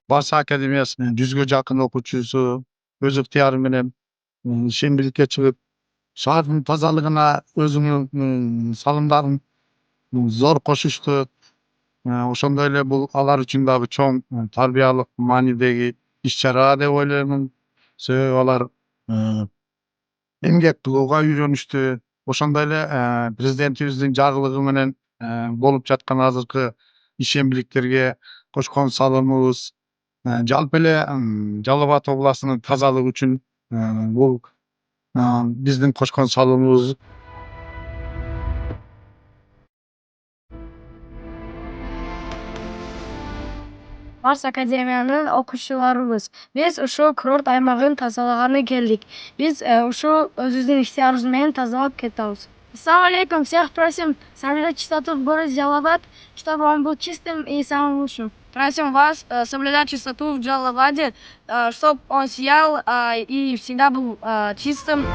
Барс академиясынын 100гө жакын окуучусу өз ыктыяры менен ишембиликке чыгып, шаардын тазалыгына өзүнүн салымдарын зор кошушту. Ошондой эле бул алар үчүн дагы чоң тарбиялык маанидеги иш чара деп ойлоймун. Себеби алар эмгек кылууга үйрөнүштү. Ошондой эле президентибиздин жарлыгы менен болуп жаткан азыркы ишембиликтерге кошкон салымыбыз жалпы эле Жалал Абад областынын тазалыгы үчүн бул биздин кошкон салымыбыз. Барс академиянын окуучуларыбыз. Биз ушул курорт аймагын тазалаганы келдик. Биз ушул өзүбүздүн ыктыярыбыз менен тазалап кетебиз. Ассалому алейкум. Всех просим соблюдать чистоту в городе Жалал-Абад, чтобы он был чистым и самым лучшим. Просим вас соблюдать чистоту в Жалал-Абаде, чтобы он сиял и всегда был чистым.